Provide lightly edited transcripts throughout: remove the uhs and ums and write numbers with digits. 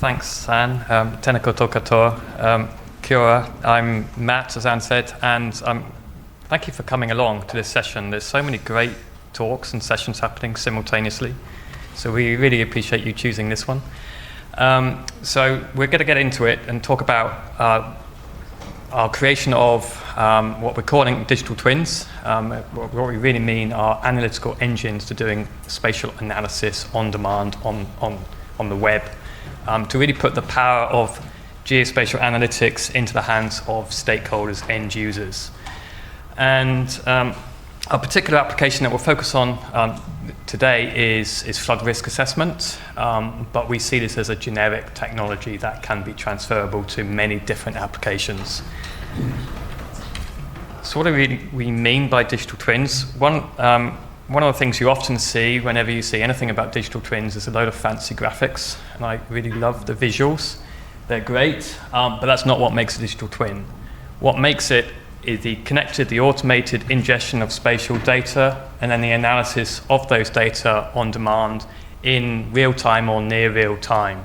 Thanks, San. Tēnā koutou katoa. Kia ora. I'm Matt, as Anne said, and thank you for coming along to this session. There's so many great talks and sessions happening simultaneously, so we really appreciate you choosing this one. So we're going to get into it and talk about our creation of what we're calling digital twins. What we really mean are analytical engines to doing spatial analysis on demand on the web, to really put the power of geospatial analytics into the hands of stakeholders, end users. And a particular application that we'll focus on today is flood risk assessment, but we see this as a generic technology that can be transferable to many different applications. So what do we mean by digital twins? One of the things you often see whenever you see anything about digital twins is a load of fancy graphics, and I really love the visuals. They're great, but that's not what makes a digital twin. What makes it is the automated ingestion of spatial data and then the analysis of those data on demand in real time or near real time.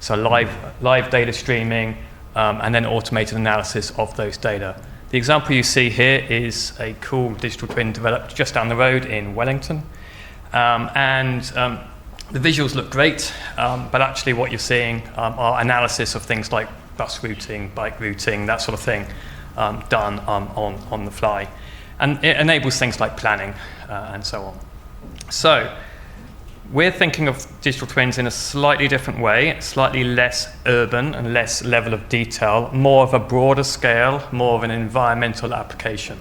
So live data streaming and then automated analysis of those data. The example you see here is a cool digital twin developed just down the road in Wellington. The visuals look great, but actually what you're seeing are analysis of things like bus routing, bike routing, that sort of thing, done on the fly. And it enables things like planning and so on. So we're thinking of digital twins in a slightly different way, slightly less urban and less level of detail, more of a broader scale, more of an environmental application.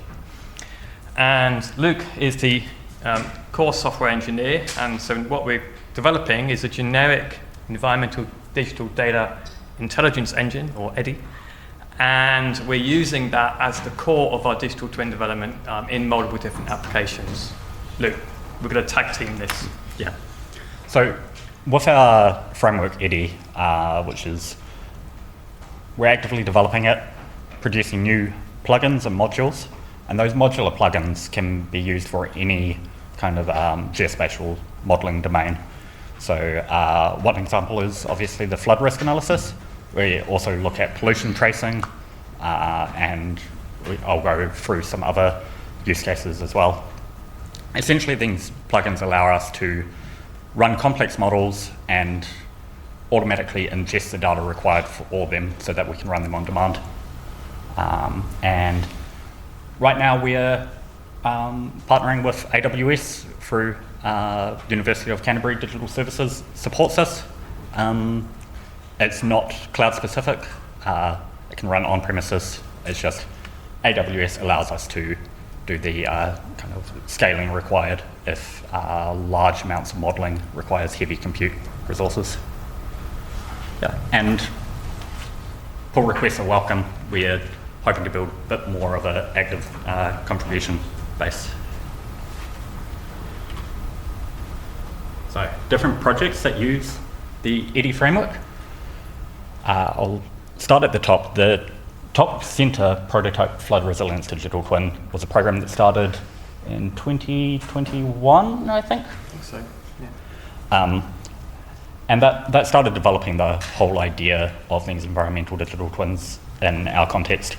And Luke is the core software engineer, and so what we're developing is a generic environmental digital data intelligence engine, or EDI, and we're using that as the core of our digital twin development in multiple different applications. Luke, we're going to tag team this. Yeah. So with our framework EDI, which is, we're actively developing it, producing new plugins and modules, and those modular plugins can be used for any kind of geospatial modeling domain. So one example is obviously the flood risk analysis. We also look at pollution tracing, and I'll go through some other use cases as well. Essentially, these plugins allow us to run complex models and automatically ingest the data required for all of them so that we can run them on demand. And right now we're partnering with AWS through University of Canterbury Digital Services supports us. It's not cloud specific, it can run on premises, it's just AWS allows us to do the kind of scaling required if large amounts of modeling requires heavy compute resources. Yeah, and pull requests are welcome. We're hoping to build a bit more of an active contribution base. So different projects that use the EDI framework. I'll start at the top. The top center prototype flood resilience digital twin was a program that started in 2021, I think. So, yeah. And that started developing the whole idea of these environmental digital twins in our context.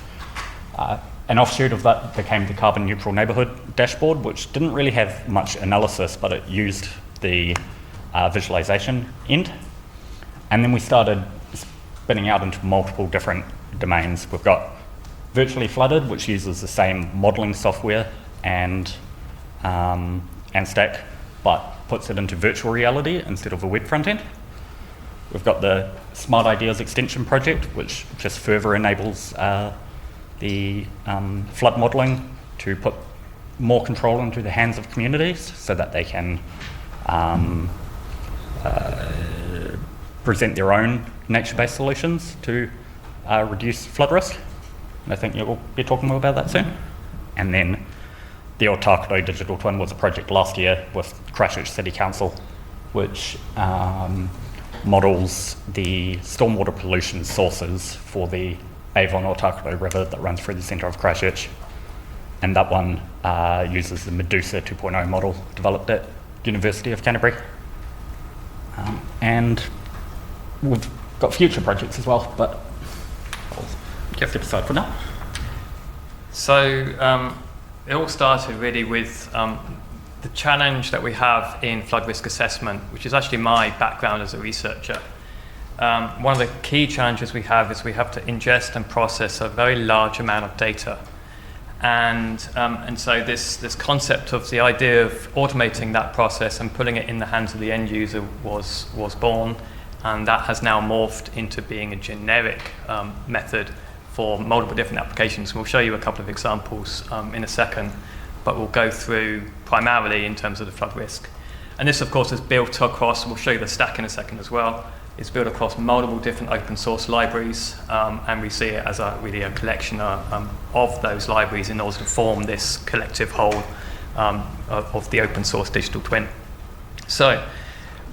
An offshoot of that became the carbon neutral neighborhood dashboard, which didn't really have much analysis, but it used the visualization end. And then we started spinning out into multiple different domains. We've got virtually flooded, which uses the same modeling software and stack, but puts it into virtual reality instead of a web front end. We've got the Smart Ideas extension project, which just further enables the flood modeling to put more control into the hands of communities so that they can present their own nature-based solutions to reduce flood risk. And I think you'll be talking more about that soon. And then the Otakoto Digital Twin was a project last year with Christchurch City Council, which models the stormwater pollution sources for the Avon Otakoto River that runs through the centre of Christchurch. And that one uses the Medusa 2.0 model developed at University of Canterbury. And we've got future projects as well, but I'll step aside for now. So it all started really with the challenge that we have in flood risk assessment, which is actually my background as a researcher. One of the key challenges we have is we have to ingest and process a very large amount of data. And so this concept of the idea of automating that process and putting it in the hands of the end user was born, and that has now morphed into being a generic method for multiple different applications. We'll show you a couple of examples in a second, but we'll go through primarily in terms of the flood risk. And this, of course, is built across, we'll show you the stack in a second as well. It's built across multiple different open source libraries, and we see it as really a collection of those libraries in order to form this collective whole of the open source digital twin. So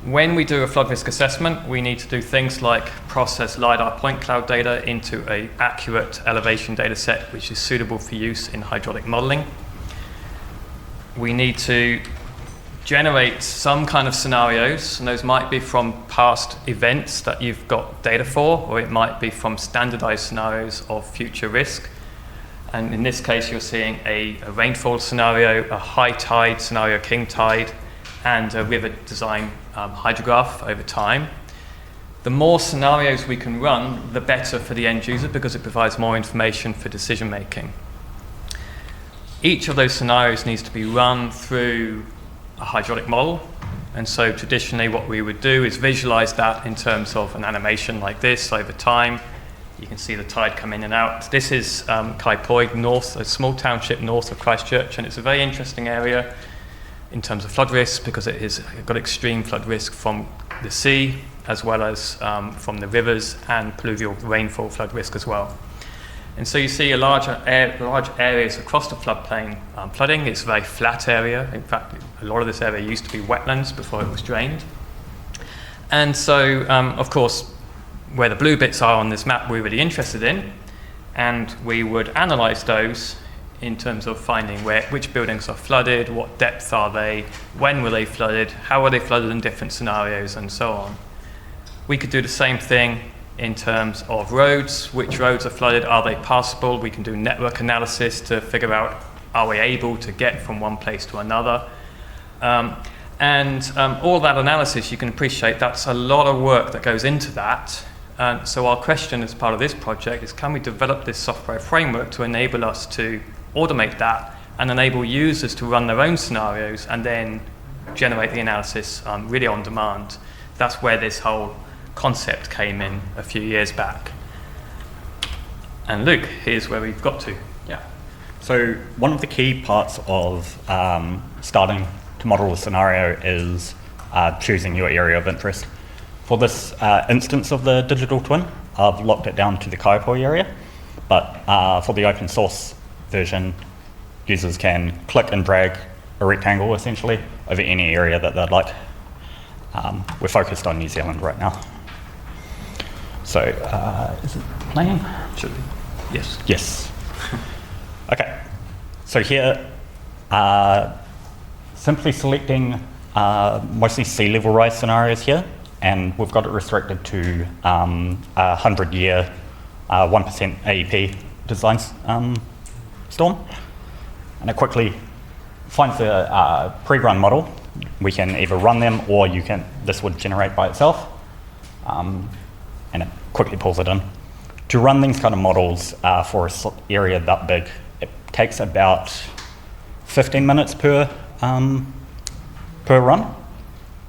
when we do a flood risk assessment, we need to do things like process LiDAR point cloud data into an accurate elevation data set which is suitable for use in hydraulic modeling. We need to generate some kind of scenarios, and those might be from past events that you've got data for, or it might be from standardized scenarios of future risk. And in this case, you're seeing a rainfall scenario, a high tide scenario, king tide, and a river design hydrograph over time. The more scenarios we can run, the better for the end user, because it provides more information for decision making. Each of those scenarios needs to be run through a hydraulic model, and so traditionally what we would do is visualize that in terms of an animation like this over time. You can see the tide come in and out. This is Kaipoig north, a small township north of Christchurch, and it's a very interesting area in terms of flood risk because it has got extreme flood risk from the sea as well as from the rivers, and pluvial rainfall flood risk as well. And so you see large areas across the floodplain flooding. It's a very flat area. In fact, a lot of this area used to be wetlands before it was drained. And so, of course, where the blue bits are on this map we're really interested in, and we would analyze those in terms of finding which buildings are flooded, what depth are they, when were they flooded, how were they flooded in different scenarios, and so on. We could do the same thing in terms of roads. Which roads are flooded? Are they passable? We can do network analysis to figure out, are we able to get from one place to another? And all that analysis, you can appreciate that's a lot of work that goes into that. And so our question as part of this project is, can we develop this software framework to enable us to automate that and enable users to run their own scenarios and then generate the analysis really on demand? That's where this whole concept came in a few years back. And Luke, here's where we've got to. Yeah. So one of the key parts of starting to model a scenario is choosing your area of interest. For this instance of the digital twin, I've locked it down to the Kaiapoi area, but for the open source version, users can click and drag a rectangle essentially over any area that they'd like. We're focused on New Zealand right now. So, is it playing? Should be. Yes. Yes. Okay. So here, simply selecting mostly sea level rise scenarios here, and we've got it restricted to 100-year 1% AEP design storm. And it quickly finds a pre-run model. We can either run them, or this would generate by itself, and it quickly pulls it in. To run these kind of models for an area that big, it takes about 15 minutes per run.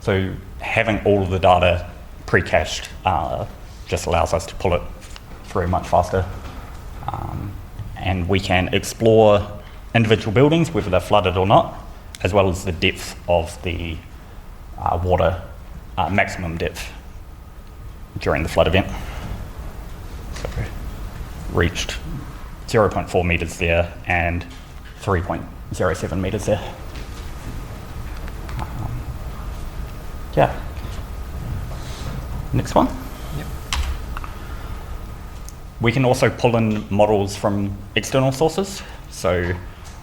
So having all of the data pre-cached just allows us to pull it through much faster. And we can explore individual buildings, whether they're flooded or not, as well as the depth of the water, maximum depth during the flood event. So reached 0.4 metres there and 3.07 metres there. Yeah. Next one. Yep. We can also pull in models from external sources. So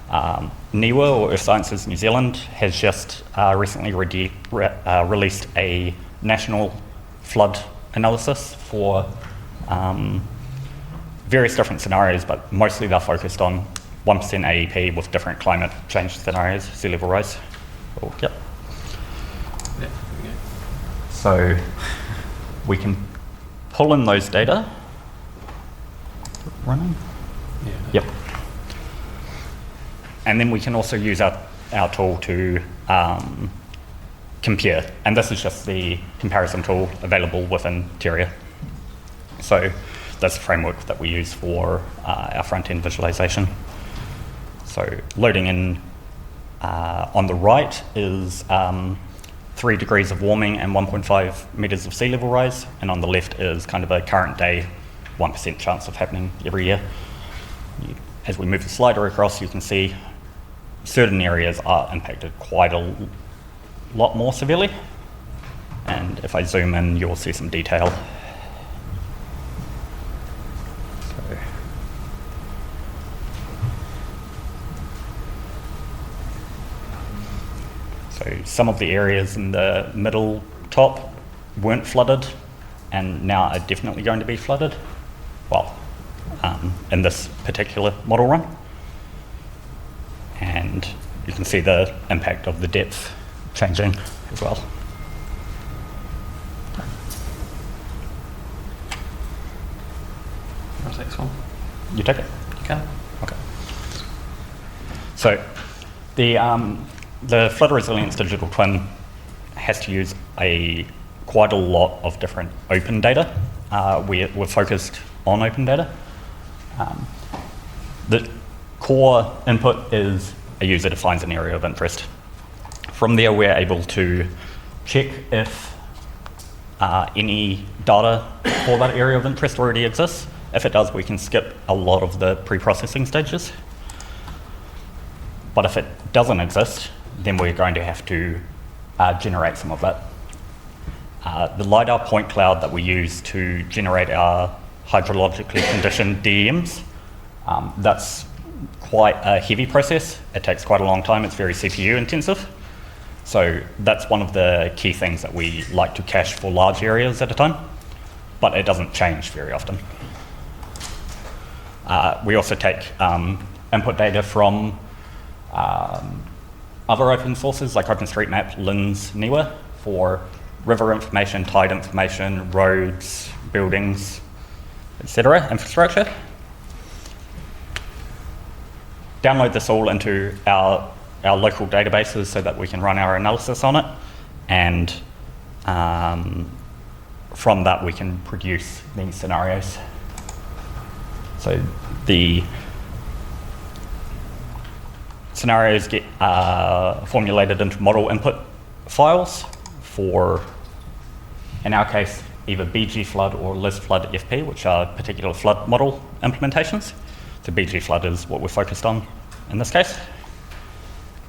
NIWA, or Earth Sciences New Zealand, has just recently released a national flood analysis for various different scenarios, but mostly they're focused on 1% AEP with different climate change scenarios, sea level rise. Oh, yep. Yeah, there we go. So we can pull in those data. Running? Yeah. Yep. And then we can also use our tool to compare. And this is just the comparison tool available within Terria. So that's the framework that we use for our front-end visualization. So loading in on the right is 3 degrees of warming and 1.5 meters of sea level rise. And on the left is kind of a current day 1% chance of happening every year. As we move the slider across, you can see certain areas are impacted quite a lot more severely. And if I zoom in, you'll see some detail. So some of the areas in the middle top weren't flooded and now are definitely going to be flooded. Well, in this particular model run. And you can see the impact of the depth changing as well. I'll take this one. You take it? You can. Okay. So the flood resilience digital twin has to use quite a lot of different open data. We're focused on open data. The core input is a user defines an area of interest. From there, we're able to check if any data for that area of interest already exists. If it does, we can skip a lot of the pre-processing stages. But if it doesn't exist, then we're going to have to generate some of that. The LiDAR point cloud that we use to generate our hydrologically conditioned DEMs, that's quite a heavy process. It takes quite a long time. It's very CPU intensive. So that's one of the key things that we like to cache for large areas at a time, but it doesn't change very often. We also take input data from other open sources like OpenStreetMap, Lins, Niwa for river information, tide information, roads, buildings, etc., infrastructure. Download this all into our local databases so that we can run our analysis on it, and from that we can produce these scenarios. So the scenarios get formulated into model input files for, in our case, either BG flood or Liz flood FP, which are particular flood model implementations. So BG flood is what we're focused on in this case.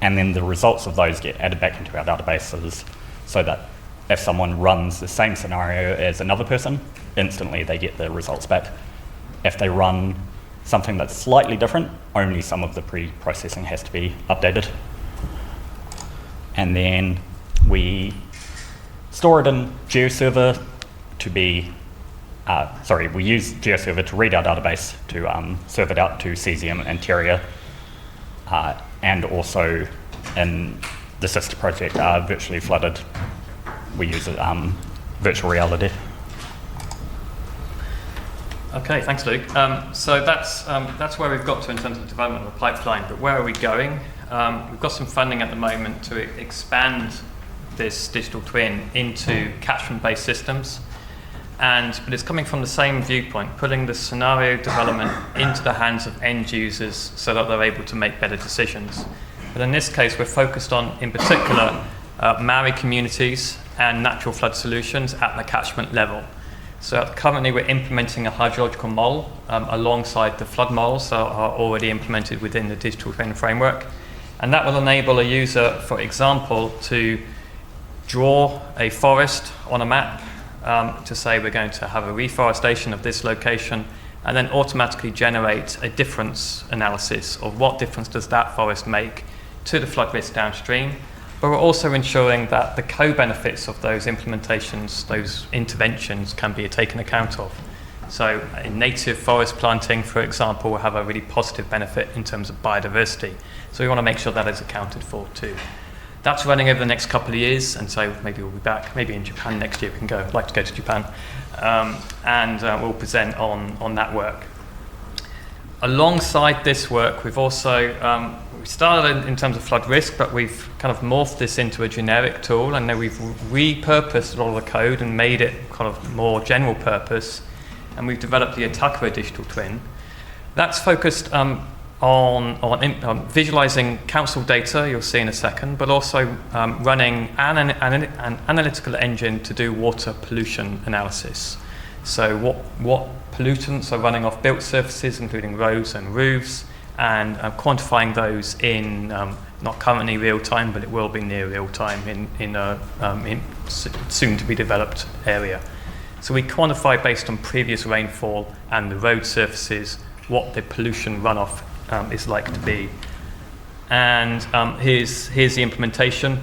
And then the results of those get added back into our databases so that if someone runs the same scenario as another person, instantly they get the results back. If they run something that's slightly different, only some of the pre-processing has to be updated. And then we store it in GeoServer to be, we use GeoServer to read our database to serve it out to Cesium and Terria, and also in the sister project, Virtually Flooded, we use virtual reality. Okay, thanks, Luke. So that's where we've got to in terms of the development of the pipeline. But where are we going? We've got some funding at the moment to expand this digital twin into catchment-based systems, but it's coming from the same viewpoint, putting the scenario development into the hands of end users so that they're able to make better decisions. But in this case, we're focused on, in particular, Maori communities and natural flood solutions at the catchment level. So currently we're implementing a hydrological model alongside the flood models that are already implemented within the digital twin framework. And that will enable a user, for example, to draw a forest on a map to say we're going to have a reforestation of this location, and then automatically generate a difference analysis of what difference does that forest make to the flood risk downstream, but we're also ensuring that the co-benefits of those implementations, those interventions, can be taken account of. So in native forest planting, for example, will have a really positive benefit in terms of biodiversity. So we want to make sure that is accounted for too. That's running over the next couple of years, and so maybe we'll be back, maybe in Japan next year we can go. I'd like to go to Japan. And we'll present on that work. Alongside this work, we've also, we started in terms of flood risk, but we've kind of morphed this into a generic tool, and then we've repurposed a lot of the code and made it kind of more general purpose, and we've developed the Atakara digital twin. That's focused on visualizing council data, you'll see in a second, but also running an analytical engine to do water pollution analysis. So what pollutants are running off built surfaces, including roads and roofs, and quantifying those in not currently real time, but it will be near real time in soon to be developed area. So we quantify based on previous rainfall and the road surfaces what the pollution runoff is like to be. And here's the implementation.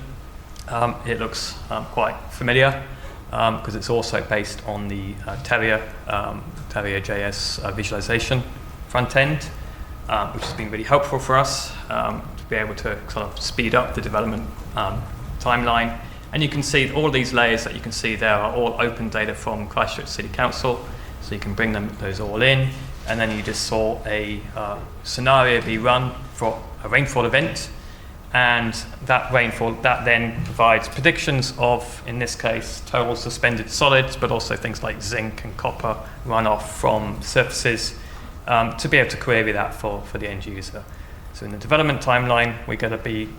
It looks quite familiar because it's also based on the Terrier.js visualization front end, which has been really helpful for us to be able to sort of speed up the development timeline. And you can see all these layers that you can see there are all open data from Christchurch City Council, so you can bring those all in. And then you just saw a scenario be run for a rainfall event, and that rainfall, that then provides predictions of, in this case, total suspended solids, but also things like zinc and copper runoff from surfaces, to be able to query that for the end user. So in the development timeline, we're going to be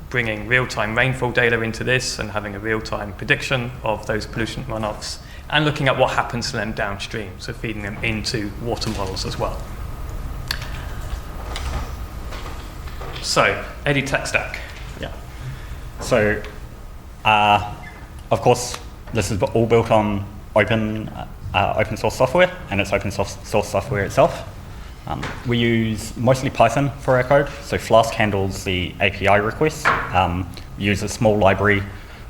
bringing real-time rainfall data into this and having a real-time prediction of those pollution runoffs, and looking at what happens to them downstream, so feeding them into water models as well. So, Eddie tech stack. Yeah. So, of course, this is all built on open source software, and it's open source software itself. We use mostly Python for our code, so Flask handles the API requests. We use a small library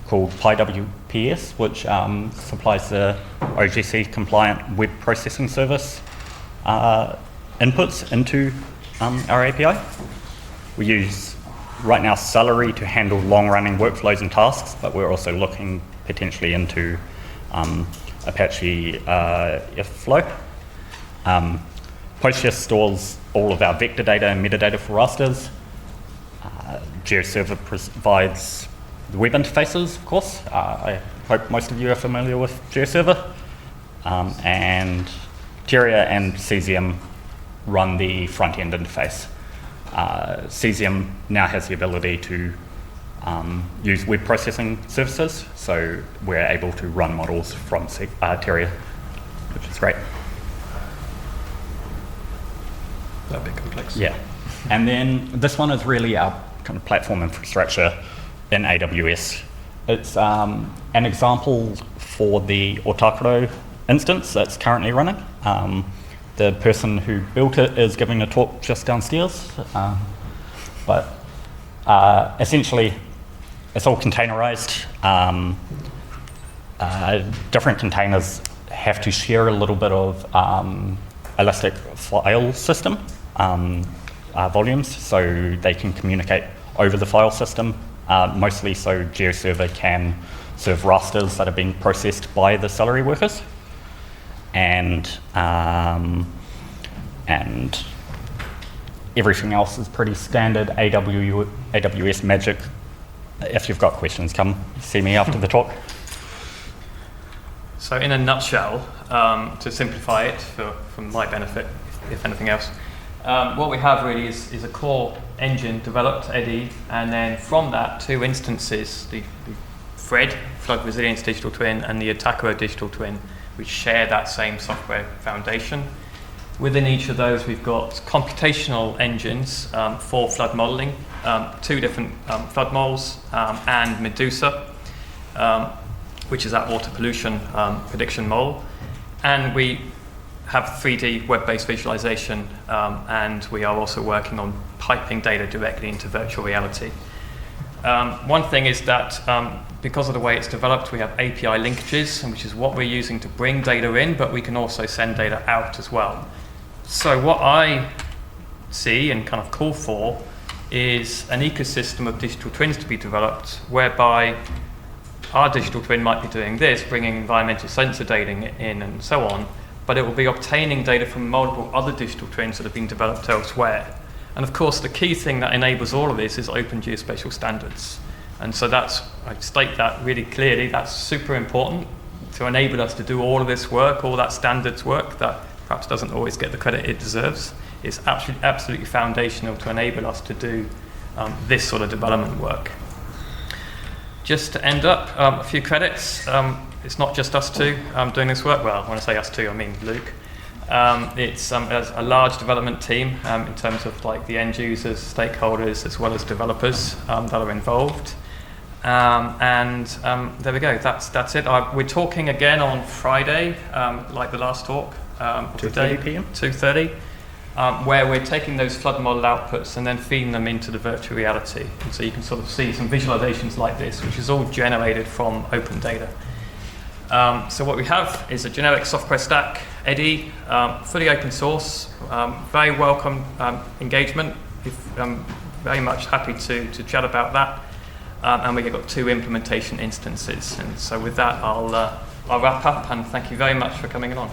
called PyWPS, which supplies the OGC compliant web processing service inputs into our API. We use right now Celery to handle long-running workflows and tasks, but we're also looking potentially into Apache Airflow. PostGIS stores all of our vector data and metadata for rasters. GeoServer provides the web interfaces, of course. I hope most of you are familiar with GeoServer. And Terrier and Cesium run the front-end interface. Cesium now has the ability to use web processing services, so we're able to run models from Terrier, which is great. A bit complex. Yeah. And then this one is really our kind of platform infrastructure in AWS. It's an example for the Atakara instance that's currently running. The person who built it is giving a talk just downstairs. But essentially, it's all containerized. Different containers have to share a little bit of elastic file system volumes, so they can communicate over the file system, mostly so GeoServer can serve rasters that are being processed by the Celery workers. And everything else is pretty standard AWS magic. If you've got questions, come see me after the talk. So in a nutshell, to simplify it for my benefit, if anything else, what we have really is a core engine developed, Eddie, and then from that, two instances, the FRED, Flood Resilience Digital Twin, and the Atakara Digital Twin, which share that same software foundation. Within each of those, we've got computational engines for flood modeling, two different flood models, and Medusa, which is that water pollution prediction model. And we have 3D web-based visualization, and we are also working on piping data directly into virtual reality. One thing is that because of the way it's developed, we have API linkages, which is what we're using to bring data in, but we can also send data out as well. So what I see and kind of call for is an ecosystem of digital twins to be developed, whereby our digital twin might be doing this, bringing environmental sensor data in and so on, but it will be obtaining data from multiple other digital twins that have been developed elsewhere. And of course, the key thing that enables all of this is open geospatial standards. And so I state that really clearly, that's super important to enable us to do all of this work, all that standards work that perhaps doesn't always get the credit it deserves. It's absolutely foundational to enable us to do this sort of development work. Just to end up, a few credits. It's not just us two doing this work. Well, when I say us two, I mean Luke. It's a large development team in terms of like the end users, stakeholders, as well as developers that are involved. There we go. That's it. We're talking again on Friday, like the last talk. 2:30 p.m. 2:30, where we're taking those flood model outputs and then feeding them into the virtual reality. And so you can sort of see some visualizations like this, which is all generated from open data. So what we have is a generic software stack, Eddie, fully open source, very welcome engagement. I'm very much happy to chat about that. And we've got 2 implementation instances. And so with that, I'll wrap up, and thank you very much for coming along.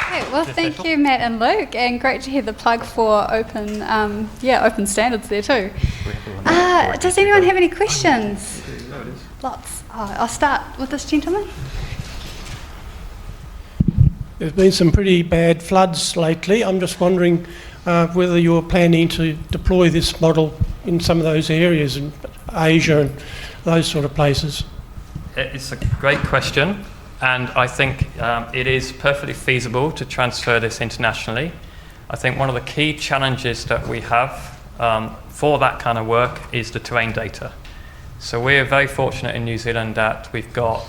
Okay, well, thank you, Matt and Luke, and great to hear the plug for open, open standards there too. Does anyone have any questions? Lots. I'll start with this gentleman. There's been some pretty bad floods lately. I'm just wondering whether you're planning to deploy this model in some of those areas in Asia and those sort of places. It's a great question, and I think it is perfectly feasible to transfer this internationally. I think one of the key challenges that we have for that kind of work is the terrain data. So we're very fortunate in New Zealand that we've got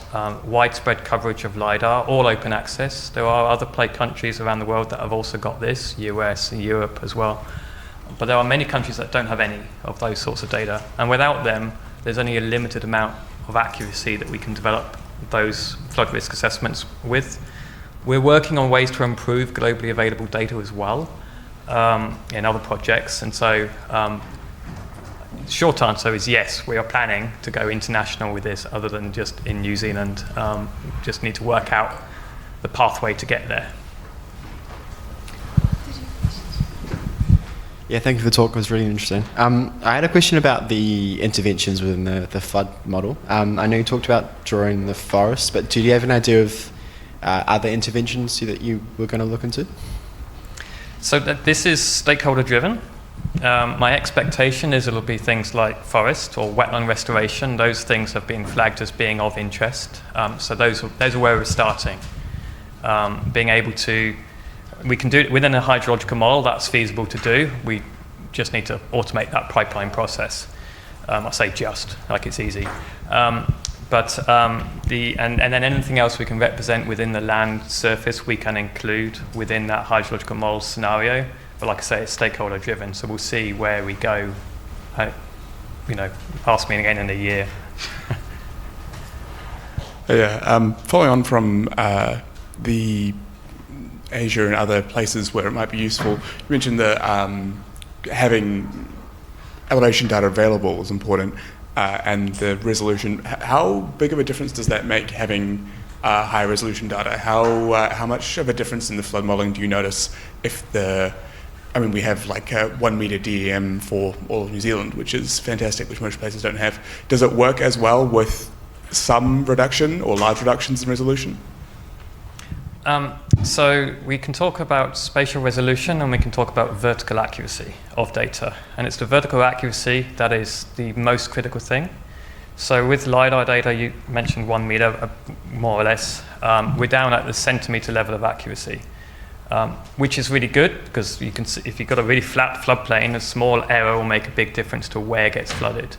widespread coverage of LiDAR, all open access. There are other countries around the world that have also got this, US and Europe as well. But there are many countries that don't have any of those sorts of data. And without them, there's only a limited amount of accuracy that we can develop those flood risk assessments with. We're working on ways to improve globally available data as well in other projects. And so short answer is yes, we are planning to go international with this other than just in New Zealand. Just need to work out the pathway to get there. Yeah, thank you for the talk. It was really interesting. I had a question about the interventions within the flood model. I know you talked about drawing the forest, but do you have an idea of other interventions that you were going to look into? So this is stakeholder driven. My expectation is it'll be things like forest or wetland restoration. Those things have been flagged as being of interest. So those are where we're starting. Being able to, we can do it within a hydrological model. That's feasible to do. We just need to automate that pipeline process. I say just, like it's easy. And then anything else we can represent within the land surface, we can include within that hydrological model scenario. But like I say, it's stakeholder driven, so we'll see where we go. Ask me again in a year. Following on from the Asia and other places where it might be useful, you mentioned that having elevation data available is important, and the resolution. How big of a difference does that make, having high resolution data? How much of a difference in the flood modeling do you notice if we have like a 1 meter DEM for all of New Zealand, which is fantastic, which most places don't have. Does it work as well with some reduction or large reductions in resolution? So we can talk about spatial resolution and we can talk about vertical accuracy of data. And it's the vertical accuracy that is the most critical thing. So with LiDAR data, you mentioned 1 meter, more or less. We're down at the centimeter level of accuracy. Which is really good because you can see if you've got a really flat floodplain, a small error will make a big difference to where it gets flooded.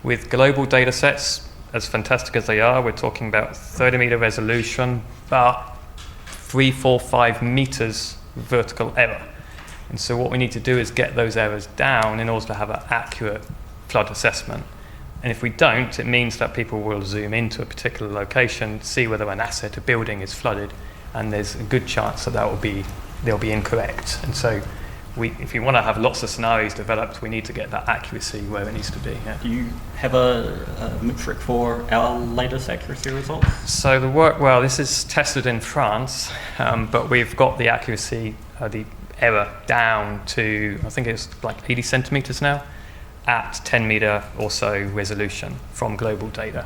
With global data sets, as fantastic as they are, we're talking about 30 meter resolution, but 3, 4, 5 meters vertical error. And so what we need to do is get those errors down in order to have an accurate flood assessment. And if we don't, it means that people will zoom into a particular location, see whether an asset, a building is flooded, and there's a good chance that they'll be incorrect. And so if you want to have lots of scenarios developed, we need to get that accuracy where it needs to be. Yeah. Do you have a metric for our latest accuracy results? So this is tested in France, but we've got the accuracy, the error down to, I think it's like 80 centimeters now, at 10 meter or so resolution from global data.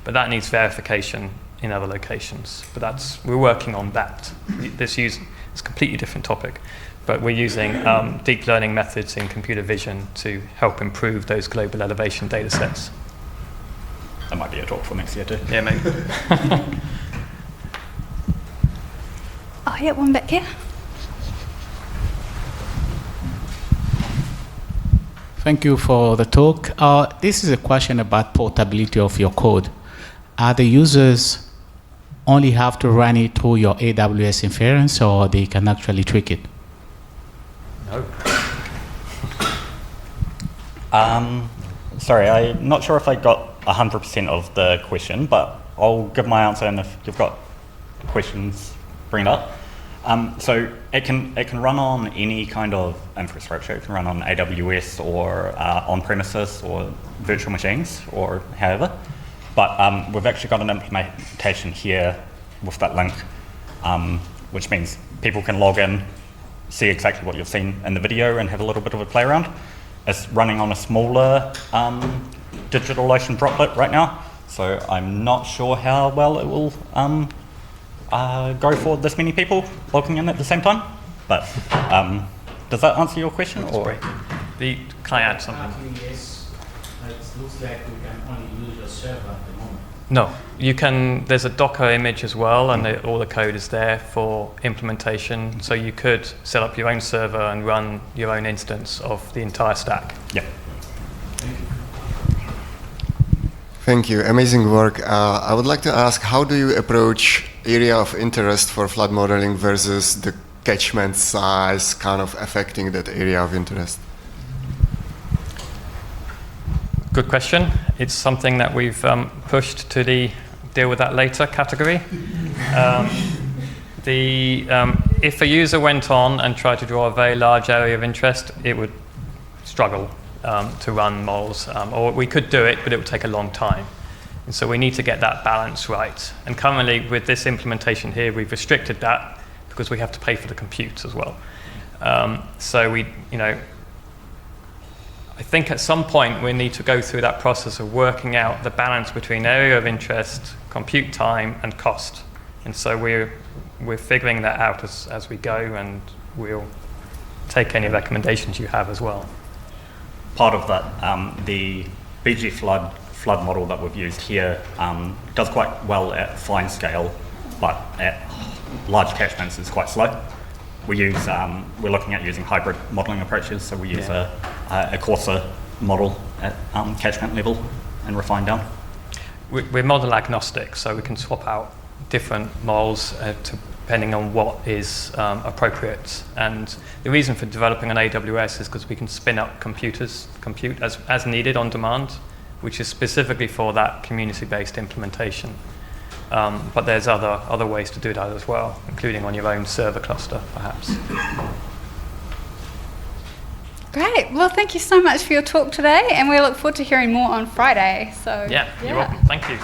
But that needs verification in other locations. But we're working on that. It's a completely different topic. But we're using deep learning methods in computer vision to help improve those global elevation data sets. That might be a talk for next year too. Yeah, maybe. Oh, yeah, one back here. Thank you for the talk. This is a question about portability of your code. The users only have to run it through your AWS inference, or they can actually tweak it? No. Sorry, I'm not sure if I got 100% of the question, but I'll give my answer, and if you've got questions, bring it up. So it can run on any kind of infrastructure. It can run on AWS or on-premises or virtual machines or however. But we've actually got an implementation here with that link, which means people can log in, see exactly what you've seen in the video and have a little bit of a play around. It's running on a smaller DigitalOcean droplet right now, so I'm not sure how well it will go for this many people logging in at the same time. But does that answer your question? Or? Can I add something? Actually, yes. It looks like we can only use your server at the moment. No, you can. There's a Docker image as well, and all the code is there for implementation. So you could set up your own server and run your own instance of the entire stack. Yeah. Thank you. Amazing work. I would like to ask, how do you approach area of interest for flood modeling versus the catchment size kind of affecting that area of interest? Good question. It's something that we've pushed to the deal with that later category. If a user went on and tried to draw a very large area of interest, it would struggle to run models. Or we could do it, but it would take a long time. And so we need to get that balance right. And currently, with this implementation here, we've restricted that because we have to pay for the compute as well. So I think at some point we need to go through that process of working out the balance between area of interest, compute time, and cost. And so we're figuring that out as we go, and we'll take any recommendations you have as well. Part of that, the BG flood model that we've used here does quite well at fine scale, but at large catchments is quite slow. We're looking at using hybrid modeling approaches, so we use a coarser model at catchment level and refine down. We're model agnostic, so we can swap out different models depending on what is appropriate. And the reason for developing on AWS is because we can spin up compute as needed on demand, which is specifically for that community-based implementation. But there's other ways to do that as well, including on your own server cluster, perhaps. Great. Well, thank you so much for your talk today, and we look forward to hearing more on Friday. So Yeah. You're welcome. Thank you.